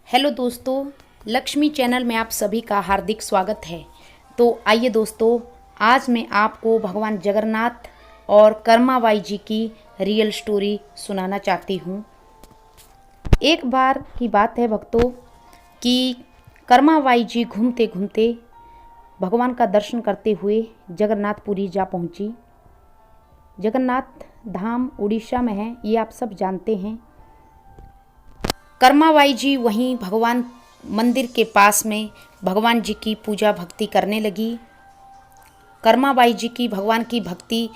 Hello दोस्तों, Lakshmi channel में आप सभी का हार्दिक स्वागत है। तो आइए दोस्तों, आज मैं आपको भगवान जगन्नाथ और कर्माबाई जी की रियल स्टोरी सुनाना चाहती हूँ। एक बार की बात है भक्तों कि कर्माबाई जी घूमते घूमते भगवान का दर्शन करते हुए जगन्नाथपुरी जा पहुँची। जगन्नाथ धाम उड़ीसा में है, ये आप सब जानते हैं। कर्माबाई जी वहीं भगवान मंदिर के पास में भगवान जी की पूजा भक्ति करने लगी। कर्माबाई जी की भगवान की भक्ति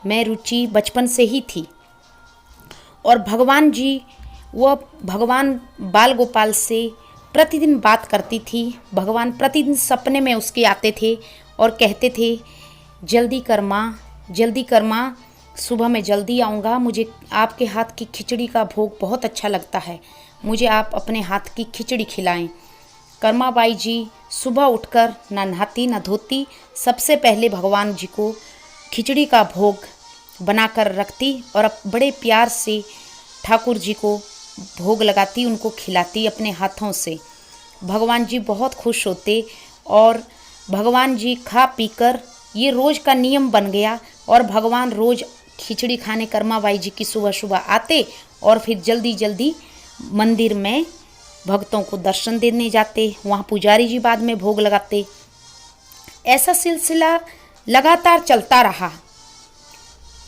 में रुचि बचपन से ही थी और भगवान जी भगवान बाल गोपाल से प्रतिदिन बात करती थी। भगवान प्रतिदिन सपने में उसके आते थे और कहते थे, जल्दी कर माँ, जल्दी कर माँ, सुबह में जल्दी आऊँगा, मुझे आपके हाथ की खिचड़ी का भोग बहुत अच्छा लगता है, मुझे आप अपने हाथ की खिचड़ी खिलाएं। कर्माबाई जी सुबह उठकर ना नहाती ना धोती, सबसे पहले भगवान जी को खिचड़ी का भोग बनाकर रखती और बड़े प्यार से ठाकुर जी को भोग लगाती, उनको खिलाती अपने हाथों से। भगवान जी बहुत खुश होते और भगवान जी खा पीकर ये रोज़ का नियम बन गया और भगवान रोज़ खिचड़ी खाने कर्माबाई जी की सुबह सुबह आते और फिर जल्दी जल्दी मंदिर में भक्तों को दर्शन देने जाते। वहाँ पुजारी जी बाद में भोग लगाते। ऐसा सिलसिला लगातार चलता रहा।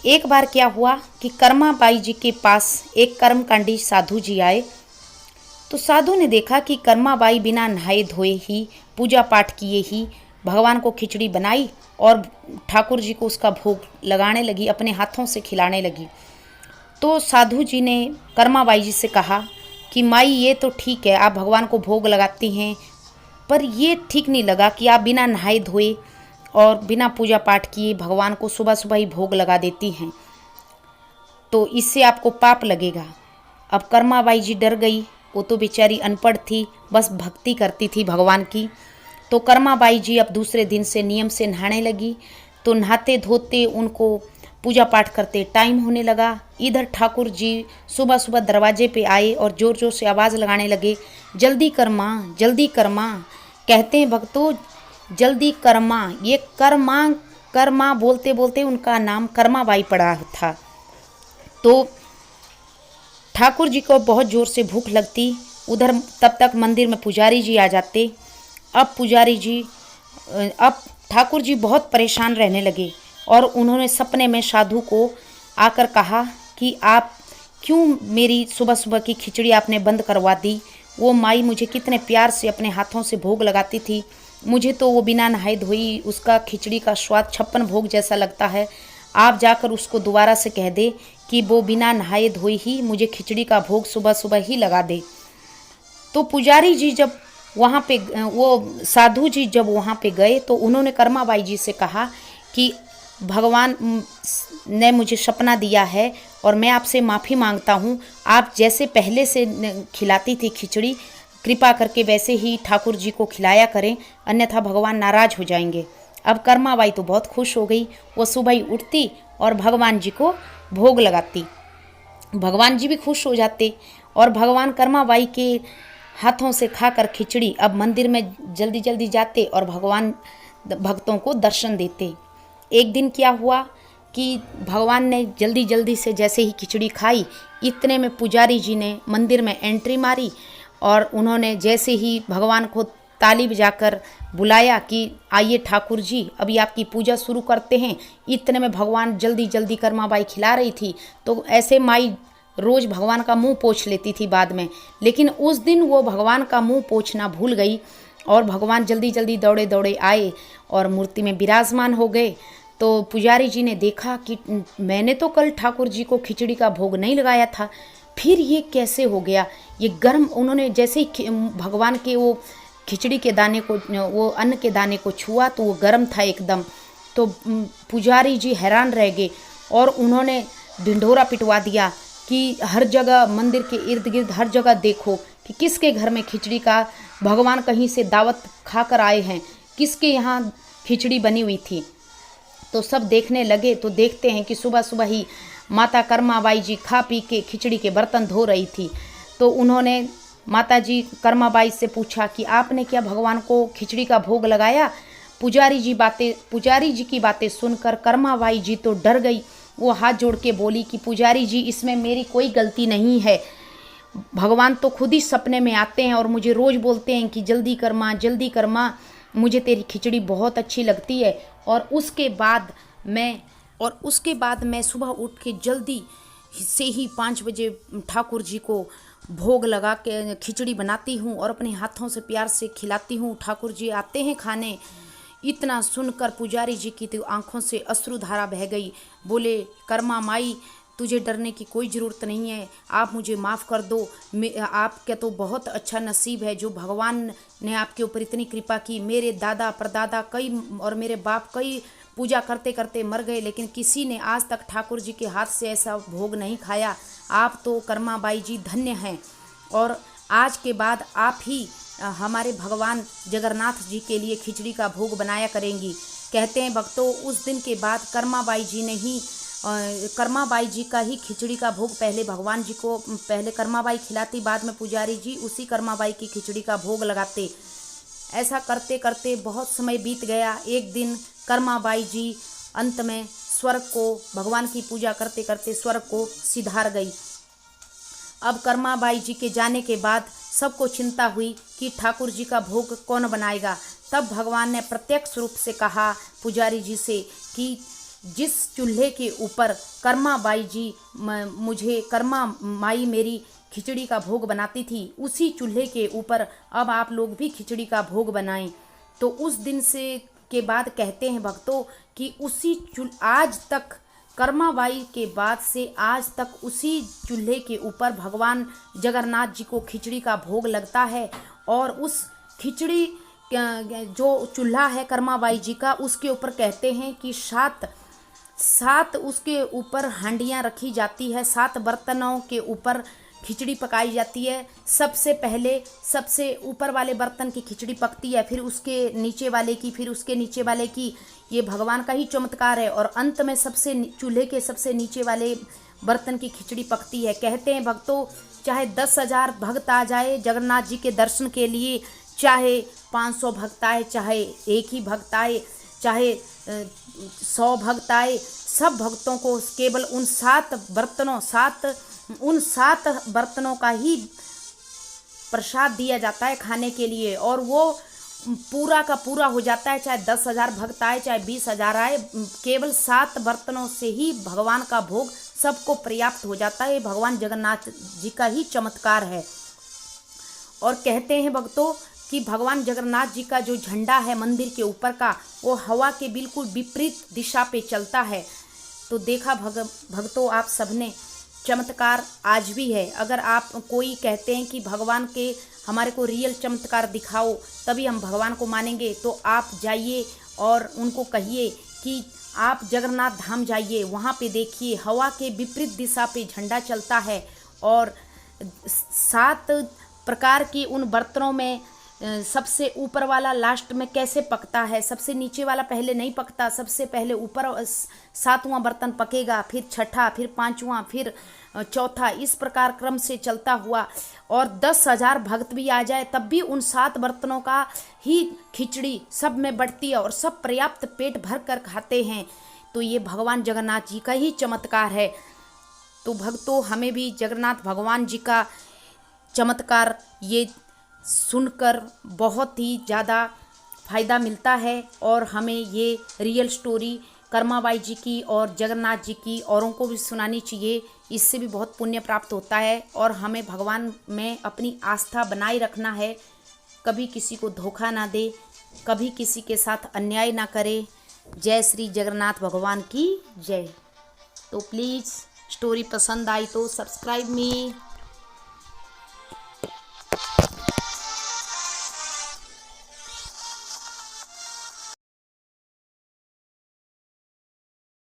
एक बार क्या हुआ कि कर्माबाई जी के पास एक कर्मकांडी साधु जी आए। तो साधु ने देखा कि कर्माबाई बिना नहाए धोए ही, पूजा पाठ किए ही भगवान को खिचड़ी बनाई और ठाकुर जी को उसका भोग लगाने लगी, अपने हाथों से खिलाने लगी। तो साधु जी ने कर्माबाई जी से कहा कि माई, ये तो ठीक है, आप भगवान को भोग लगाती हैं, पर ये ठीक नहीं लगा कि आप बिना नहाए धोए और बिना पूजा पाठ किए भगवान को सुबह सुबह ही भोग लगा देती हैं, तो इससे आपको पाप लगेगा। अब कर्माबाई जी डर गई, वो तो बेचारी अनपढ़ थी, बस भक्ति करती थी भगवान की। तो कर्माबाई जी अब दूसरे दिन से नियम से नहाने लगी। तो नहाते धोते उनको पूजा पाठ करते टाइम होने लगा। इधर ठाकुर जी सुबह सुबह दरवाजे पे आए और ज़ोर ज़ोर से आवाज़ लगाने लगे, जल्दी कर माँ, जल्दी कर माँ। कहते हैं भक्तों, जल्दी कर माँ, ये कर माँ बोलते बोलते उनका नाम कर्माबाई पड़ा था। तो ठाकुर जी को बहुत ज़ोर से भूख लगती। उधर तब तक मंदिर में पुजारी जी आ जाते। अब ठाकुर जी बहुत परेशान रहने लगे और उन्होंने सपने में साधु को आकर कहा कि आप क्यों मेरी सुबह सुबह की खिचड़ी आपने बंद करवा दी। वो माई मुझे कितने प्यार से अपने हाथों से भोग लगाती थी, मुझे तो वो बिना नहाए धोई उसका खिचड़ी का स्वाद 56 भोग जैसा लगता है। आप जाकर उसको दोबारा से कह दे कि वो बिना नहाए धोई ही मुझे खिचड़ी का भोग सुबह सुबह ही लगा दे। तो पुजारी जी जब वहाँ पे, वो साधु जी जब वहाँ पे गए तो उन्होंने कर्माबाई जी से कहा कि भगवान ने मुझे सपना दिया है और मैं आपसे माफ़ी मांगता हूँ, आप जैसे पहले से खिलाती थी खिचड़ी, कृपा करके वैसे ही ठाकुर जी को खिलाया करें, अन्यथा भगवान नाराज़ हो जाएंगे। अब कर्माबाई तो बहुत खुश हो गई, वो सुबह ही उठती और भगवान जी को भोग लगाती। भगवान जी भी खुश हो जाते और भगवान कर्माबाई के हाथों से खाकर खिचड़ी अब मंदिर में जल्दी जल्दी जाते और भगवान भक्तों को दर्शन देते। एक दिन क्या हुआ कि भगवान ने जल्दी जल्दी से जैसे ही खिचड़ी खाई, इतने में पुजारी जी ने मंदिर में एंट्री मारी और उन्होंने जैसे ही भगवान को ताली बजाकर बुलाया कि आइए ठाकुर जी, अभी आपकी पूजा शुरू करते हैं। इतने में भगवान जल्दी जल्दी कर्माबाई खिला रही थी। तो ऐसे माई रोज़ भगवान का मुंह पोंछ लेती थी बाद में, लेकिन उस दिन वो भगवान का मुंह पोंछना भूल गई और भगवान जल्दी जल्दी दौड़े दौड़े आए और मूर्ति में विराजमान हो गए। तो पुजारी जी ने देखा कि मैंने तो कल ठाकुर जी को खिचड़ी का भोग नहीं लगाया था, फिर ये कैसे हो गया। ये गर्म, उन्होंने जैसे ही भगवान के वो खिचड़ी के दाने को, वो अन्न के दाने को छुआ तो वो गर्म था एकदम। तो पुजारी जी हैरान रह गए और उन्होंने ढिंढोरा पिटवा दिया कि हर जगह, मंदिर के इर्द गिर्द हर जगह देखो कि किसके घर में खिचड़ी का, भगवान कहीं से दावत खाकर आए हैं, किसके यहाँ खिचड़ी बनी हुई थी। तो सब देखने लगे तो देखते हैं कि सुबह सुबह ही माता कर्माबाई जी खा पी के खिचड़ी के बर्तन धो रही थी। तो उन्होंने माताजी कर्माबाई से पूछा कि आपने क्या भगवान को खिचड़ी का भोग लगाया? पुजारी जी की बातें सुनकर कर्माबाई जी तो डर गई। वो हाथ जोड़ के बोली कि पुजारी जी, इसमें मेरी कोई गलती नहीं है। भगवान तो खुद ही सपने में आते हैं और मुझे रोज़ बोलते हैं कि जल्दी कर माँ, जल्दी कर माँ, मुझे तेरी खिचड़ी बहुत अच्छी लगती है। और उसके बाद मैं सुबह उठ के जल्दी से ही 5 बजे ठाकुर जी को भोग लगा के खिचड़ी बनाती हूँ और अपने हाथों से प्यार से खिलाती हूँ। ठाकुर जी आते हैं खाने। इतना सुनकर पुजारी जी की तो आंखों से अश्रुधारा बह गई। बोले, कर्मा माई, तुझे डरने की कोई ज़रूरत नहीं है, आप मुझे माफ़ कर दो। आपका तो बहुत अच्छा नसीब है जो भगवान ने आपके ऊपर इतनी कृपा की। मेरे दादा परदादा कई और मेरे बाप कई पूजा करते करते मर गए, लेकिन किसी ने आज तक ठाकुर जी के हाथ से ऐसा भोग नहीं खाया। आप तो कर्माबाई जी धन्य हैं और आज के बाद आप ही हमारे भगवान जगन्नाथ जी के लिए खिचड़ी का भोग बनाया करेंगी। कहते हैं भक्तों, उस दिन के बाद कर्माबाई जी का ही खिचड़ी का भोग पहले भगवान जी को, पहले कर्माबाई खिलाती, बाद में पुजारी जी उसी कर्माबाई की खिचड़ी का भोग लगाते। ऐसा करते करते बहुत समय बीत गया। एक दिन कर्माबाई जी अंत में स्वर्ग को, भगवान की पूजा करते करते स्वर्ग को सिधार गई। अब कर्माबाई जी के जाने के बाद सबको चिंता हुई कि ठाकुर जी का भोग कौन बनाएगा। तब भगवान ने प्रत्यक्ष रूप से कहा पुजारी जी से कि जिस चूल्हे के ऊपर कर्मा माई मेरी खिचड़ी का भोग बनाती थी, उसी चूल्हे के ऊपर अब आप लोग भी खिचड़ी का भोग बनाएं। तो उस दिन से के बाद कहते हैं भक्तों कि आज तक कर्माबाई के बाद से आज तक उसी चूल्हे के ऊपर भगवान जगन्नाथ जी को खिचड़ी का भोग लगता है। और उस खिचड़ी जो चूल्हा है कर्माबाई जी का, उसके ऊपर कहते हैं कि सात उसके ऊपर हांडियाँ रखी जाती है, 7 बर्तनों के ऊपर खिचड़ी पकाई जाती है। सबसे पहले सबसे ऊपर वाले बर्तन की खिचड़ी पकती है, फिर उसके नीचे वाले की, फिर उसके नीचे वाले की। ये भगवान का ही चमत्कार है। और अंत में चूल्हे के सबसे नीचे वाले बर्तन की खिचड़ी पकती है। कहते हैं भक्तों, चाहे 10,000 भक्त आ जाए जगन्नाथ जी के दर्शन के लिए, चाहे 500 भक्त आए, चाहे एक ही भक्त आए, चाहे 100 भक्त आए, सब भक्तों को केवल उन 7 बर्तनों का ही प्रसाद दिया जाता है खाने के लिए। और वो पूरा का पूरा हो जाता है, चाहे 10,000 भक्त आए, चाहे 20,000 आए, केवल 7 बर्तनों से ही भगवान का भोग सबको पर्याप्त हो जाता है। भगवान जगन्नाथ जी का ही चमत्कार है। और कहते हैं भक्तों कि भगवान जगन्नाथ जी का जो झंडा है मंदिर के ऊपर का, वो हवा के बिल्कुल विपरीत दिशा पे चलता है। तो देखा भक्तों आप सबने, चमत्कार आज भी है। अगर आप कोई कहते हैं कि भगवान के हमारे को रियल चमत्कार दिखाओ तभी हम भगवान को मानेंगे, तो आप जाइए और उनको कहिए कि आप जगन्नाथ धाम जाइए, वहाँ पे देखिए हवा के विपरीत दिशा पे झंडा चलता है। और 7 प्रकार की उन बर्तनों में सबसे ऊपर वाला लास्ट में कैसे पकता है, सबसे नीचे वाला पहले नहीं पकता, सबसे पहले ऊपर 7वां बर्तन पकेगा, फिर छठा, फिर 5वां, फिर चौथा, इस प्रकार क्रम से चलता हुआ। और 10,000 भक्त भी आ जाए तब भी उन 7 बर्तनों का ही खिचड़ी सब में बढ़ती है और सब पर्याप्त पेट भर कर खाते हैं। तो ये भगवान जगन्नाथ जी का ही चमत्कार है। तो भक्तों, हमें भी जगन्नाथ भगवान जी का चमत्कार ये सुनकर बहुत ही ज़्यादा फ़ायदा मिलता है। और हमें ये रियल स्टोरी कर्माबाई जी की और जगन्नाथ जी की औरों को भी सुनानी चाहिए। इससे भी बहुत पुण्य प्राप्त होता है। और हमें भगवान में अपनी आस्था बनाए रखना है, कभी किसी को धोखा ना दे, कभी किसी के साथ अन्याय ना करे। जय श्री जगन्नाथ भगवान की जय। तो प्लीज़ स्टोरी पसंद आई तो सब्सक्राइब मी।